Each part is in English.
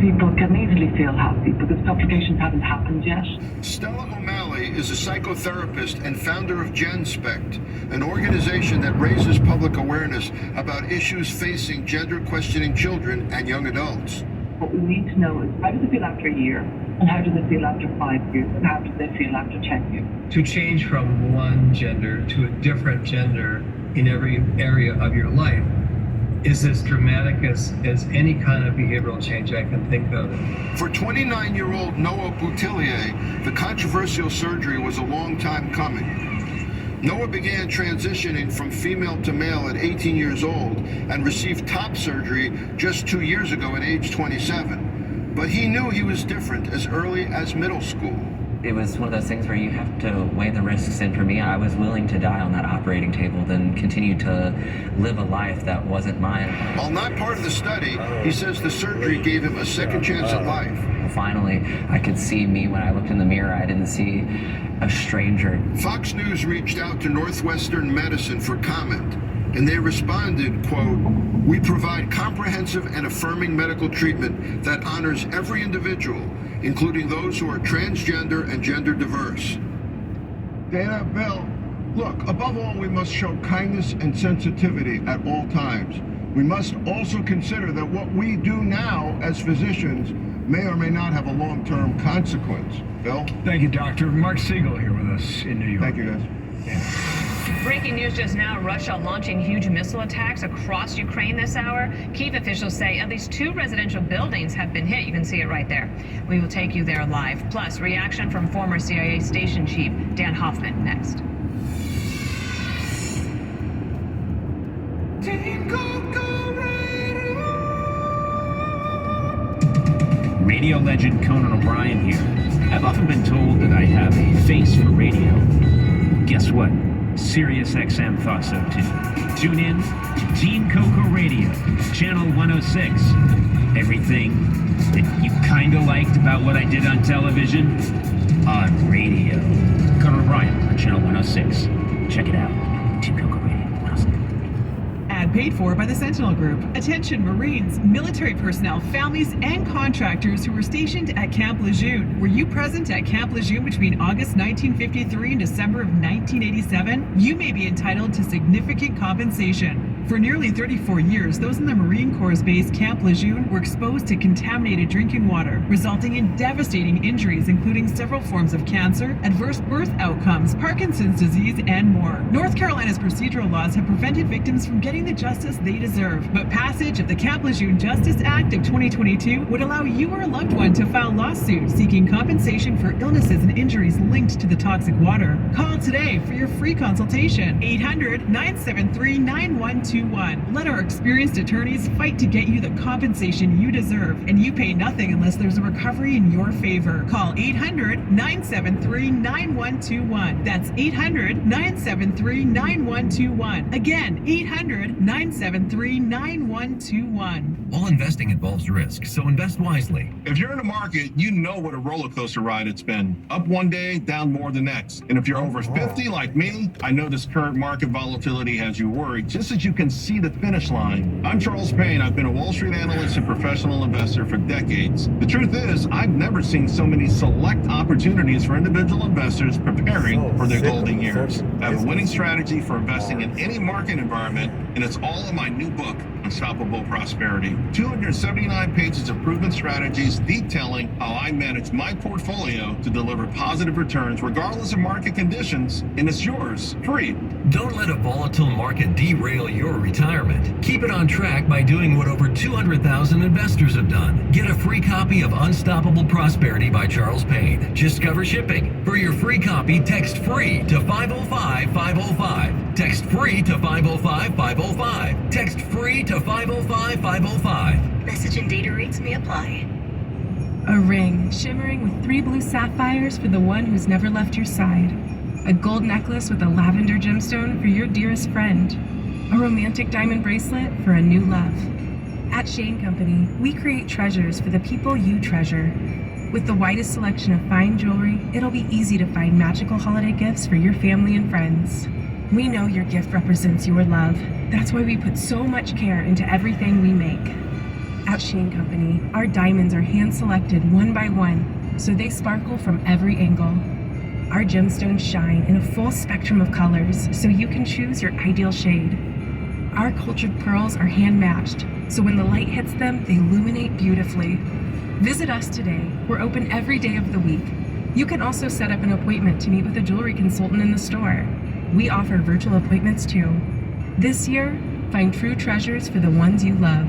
people can easily feel happy because complications haven't happened yet. Stella O'Malley is a psychotherapist and founder of GenSpect, an organization that raises public awareness about issues facing gender-questioning children and young adults. What we need to know is how do they feel after a year, and how do they feel after 5 years, and how do they feel after 10 years. To change from one gender to a different gender in every area of your life is as dramatic as any kind of behavioral change I can think of. For 29-year-old Noah Boutillier, the controversial surgery was a long time coming. Noah began transitioning from female to male at 18 years old and received top surgery just 2 years ago at age 27. But he knew he was different as early as middle school. It was one of those things where you have to weigh the risks, and for me, I was willing to die on that operating table than continue to live a life that wasn't mine. While not part of the study, he says the surgery gave him a second chance at life. Finally, I could see me when I looked in the mirror. I didn't see a stranger. Fox News reached out to Northwestern Medicine for comment, and they responded, quote, "We provide comprehensive and affirming medical treatment that honors every individual, including those who are transgender and gender diverse." Dana, Bill, look, above all, we must show kindness and sensitivity at all times. We must also consider that what we do now as physicians may or may not have a long-term consequence. Bill? Thank you, Doctor. Mark Siegel here with us in New York. Thank you, guys. Yeah. Breaking news just now, Russia launching huge missile attacks across Ukraine this hour. Kyiv officials say at least 2 residential buildings have been hit. You can see it right there. We will take you there live. Plus, reaction from former CIA station chief Dan Hoffman next. Radio legend Conan O'Brien here. I've often been told that I have a face for radio. Guess what? Sirius XM thought so too. Tune in to Team Coco Radio, Channel 106. Everything that you kinda liked about what I did on television, on radio. Conan O'Brien on Channel 106. Check it out. Team Coco Radio 106. Ad paid for by the Sentinel Group. Attention Marines, military personnel, families, and contractors who were stationed at Camp Lejeune. Were you present at Camp Lejeune between August 1953 and December of 1987? You may be entitled to significant compensation. For nearly 34 years, those in the Marine Corps' base Camp Lejeune were exposed to contaminated drinking water, resulting in devastating injuries, including several forms of cancer, adverse birth outcomes, Parkinson's disease, and more. North Carolina's procedural laws have prevented victims from getting the justice they deserve, but passage of the Camp Lejeune Justice Act of 2022 would allow you or a loved one to file lawsuits seeking compensation for illnesses and injuries linked to the toxic water. Call today for your free consultation. 800-973-9121. Let our experienced attorneys fight to get you the compensation you deserve, and you pay nothing unless there's a recovery in your favor. Call 800-973-9121. That's 800-973-9121. Again, 800-973-9121. All investing involves risk, so invest wisely. If you're in the market, you know what a roller coaster ride it's been. Up one day, down more the next. And if you're over 50 like me, I know this current market volatility has you worried, just as you can see the finish line. I'm Charles Payne. I've been a Wall Street analyst and professional investor for decades. The truth is, I've never seen so many select opportunities for individual investors preparing for their golden years. I have a winning strategy for investing in any market environment, and it's all in my new book, Unstoppable Prosperity. 279 pages of proven strategies detailing how I manage my portfolio to deliver positive returns regardless of market conditions, and it's yours, free. Don't let a volatile market derail your retirement. Keep it on track by doing what over 200,000 investors have done. Get a free copy of Unstoppable Prosperity by Charles Payne. Just cover shipping. For your free copy, text FREE to 505-505. Text FREE to 505-505. Text FREE to 505-505. Message and data rates may apply. A ring shimmering with 3 blue sapphires for the one who's never left your side. A gold necklace with a lavender gemstone for your dearest friend. A romantic diamond bracelet for a new love. At Shane Company, we create treasures for the people you treasure. With the widest selection of fine jewelry, it'll be easy to find magical holiday gifts for your family and friends. We know your gift represents your love. That's why we put so much care into everything we make. At Shane Company, our diamonds are hand-selected one by one, so they sparkle from every angle. Our gemstones shine in a full spectrum of colors, so you can choose your ideal shade. Our cultured pearls are hand-matched, so when the light hits them, they illuminate beautifully. Visit us today. We're open every day of the week. You can also set up an appointment to meet with a jewelry consultant in the store. We offer virtual appointments too. This year, find true treasures for the ones you love.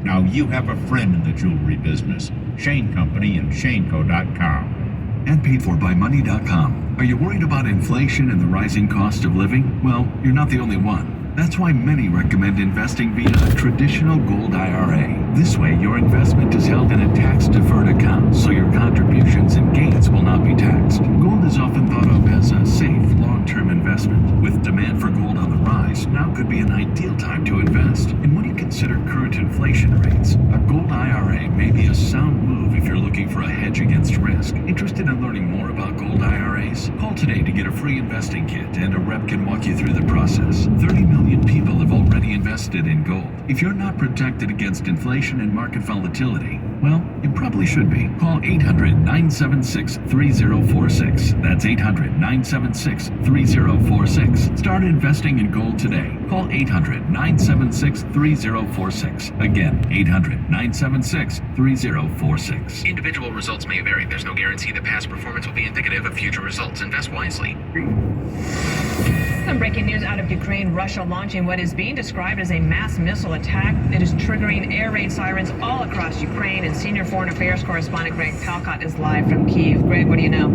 Now you have a friend in the jewelry business. Shane Company and ShaneCo.com. And paid for by Money.com. Are you worried about inflation and the rising cost of living? Well, you're not the only one. That's why many recommend investing via a traditional gold IRA. This way, your investment is held in a tax-deferred account, so your contributions and gains will not be taxed. Gold is often thought of as a safe, long-term investment. With demand for gold on the rise, now could be an ideal time to invest. And when you consider current inflation rates, a gold IRA may be a sound move if you're looking for a hedge against risk. Interested in learning more about gold IRAs? Call today to get a free investing kit, and a rep can walk you through the process. 30 million people have already invested in gold. If you're not protected against inflation and market volatility, well, you probably should be. Call 800-976-3046. That's 800-976-3046. Start investing in gold today. Call 800-976-3046. Again, 800-976-3046. Individual results may vary. There's no guarantee that past performance will be indicative of future results. Invest wisely. Some breaking news out of Ukraine. Russia launching what is being described as a mass missile attack. It is triggering air raid sirens all across Ukraine, and senior foreign affairs correspondent Greg Palcott is live from Kyiv. Greg, what do you know?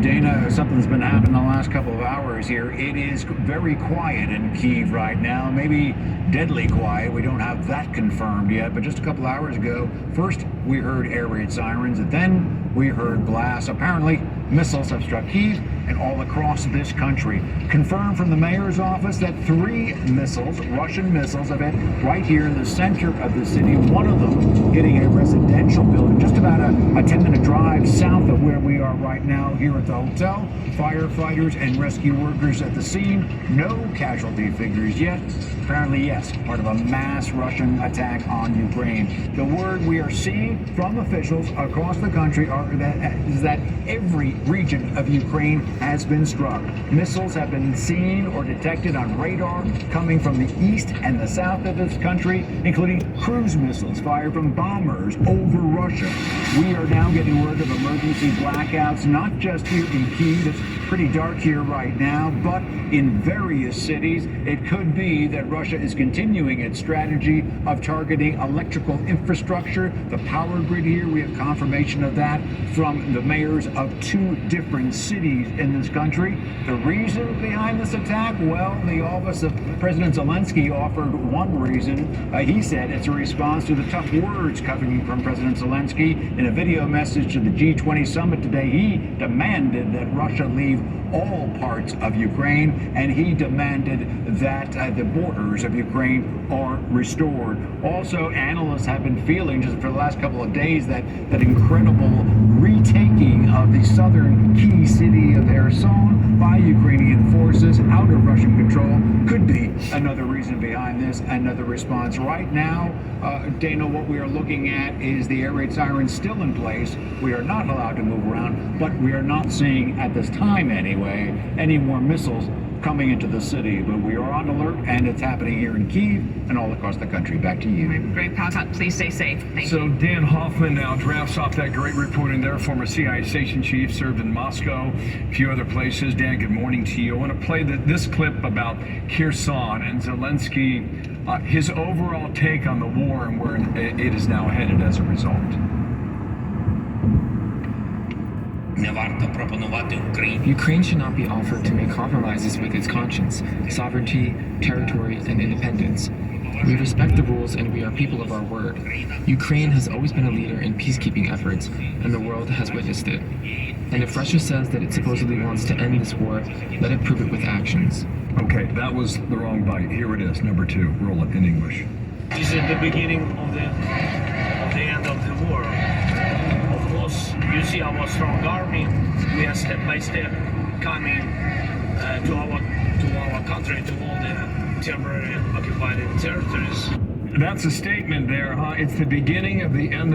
Dana, something's been happening the last couple of hours here. It is very quiet in Kyiv right now, maybe deadly quiet. We don't have that confirmed yet, but just a couple hours ago, first we heard air raid sirens, and then we heard blasts. Apparently, missiles have struck Kyiv and all across this country. Confirmed from the mayor's office that 3 missiles, Russian missiles, have hit right here in the center of the city. One of them hitting a residential building just about a 10-minute drive south of where we are right now here at the hotel. Firefighters and rescue workers at the scene. No casualty figures yet. Apparently, yes, part of a mass Russian attack on Ukraine. The word we are seeing from officials across the country is that every region of Ukraine has been struck. Missiles have been seen or detected on radar coming from the east and the south of this country, including cruise missiles fired from bombers over Russia. We are now getting word of emergency blackouts, not just here in Kyiv. It's pretty dark here right now, but in various cities. It could be that Russia is continuing its strategy of targeting electrical infrastructure, the power grid here. We have confirmation of that from the mayors of 2 different cities in this country. The reason behind this attack? Well, the office of President Zelensky offered one reason. He said it's a response to the tough words coming from President Zelensky. In a video message to the G20 summit today, he demanded that Russia leave all parts of Ukraine, and he demanded that the borders of Ukraine are restored. Also, analysts have been feeling just for the last couple of days that incredible retaking of the southern key city of Kherson by Ukrainian forces out of Russian control could be another reason behind this, another response. Right now, Dana, what we are looking at is the air raid sirens still in place. We are not allowed to move around, but we are not seeing, at this time anyway, any more missiles coming into the city. But we are on alert, and it's happening here in Kyiv and all across the country. Back to you. Greg Palcott, please stay safe. Thank you. So Dan Hoffman now drafts off that great reporting there. Former CIA station chief, served in Moscow, a few other places. Dan, good morning to you. I want to play this clip about Kherson and Zelensky, his overall take on the war and where it is now headed as a result. Ukraine should not be offered to make compromises with its conscience, sovereignty, territory, and independence. We respect the rules and we are people of our word. Ukraine has always been a leader in peacekeeping efforts, and the world has witnessed it. And if Russia says that it supposedly wants to end this war, let it prove it with actions. Okay, that was the wrong bite. Here it is, number 2. Roll it in English. This is the beginning of the end of the war. Of course, you see our strong army. We are step by step coming to our country, to all the temporary occupied territories. That's a statement there, huh? It's the beginning of the end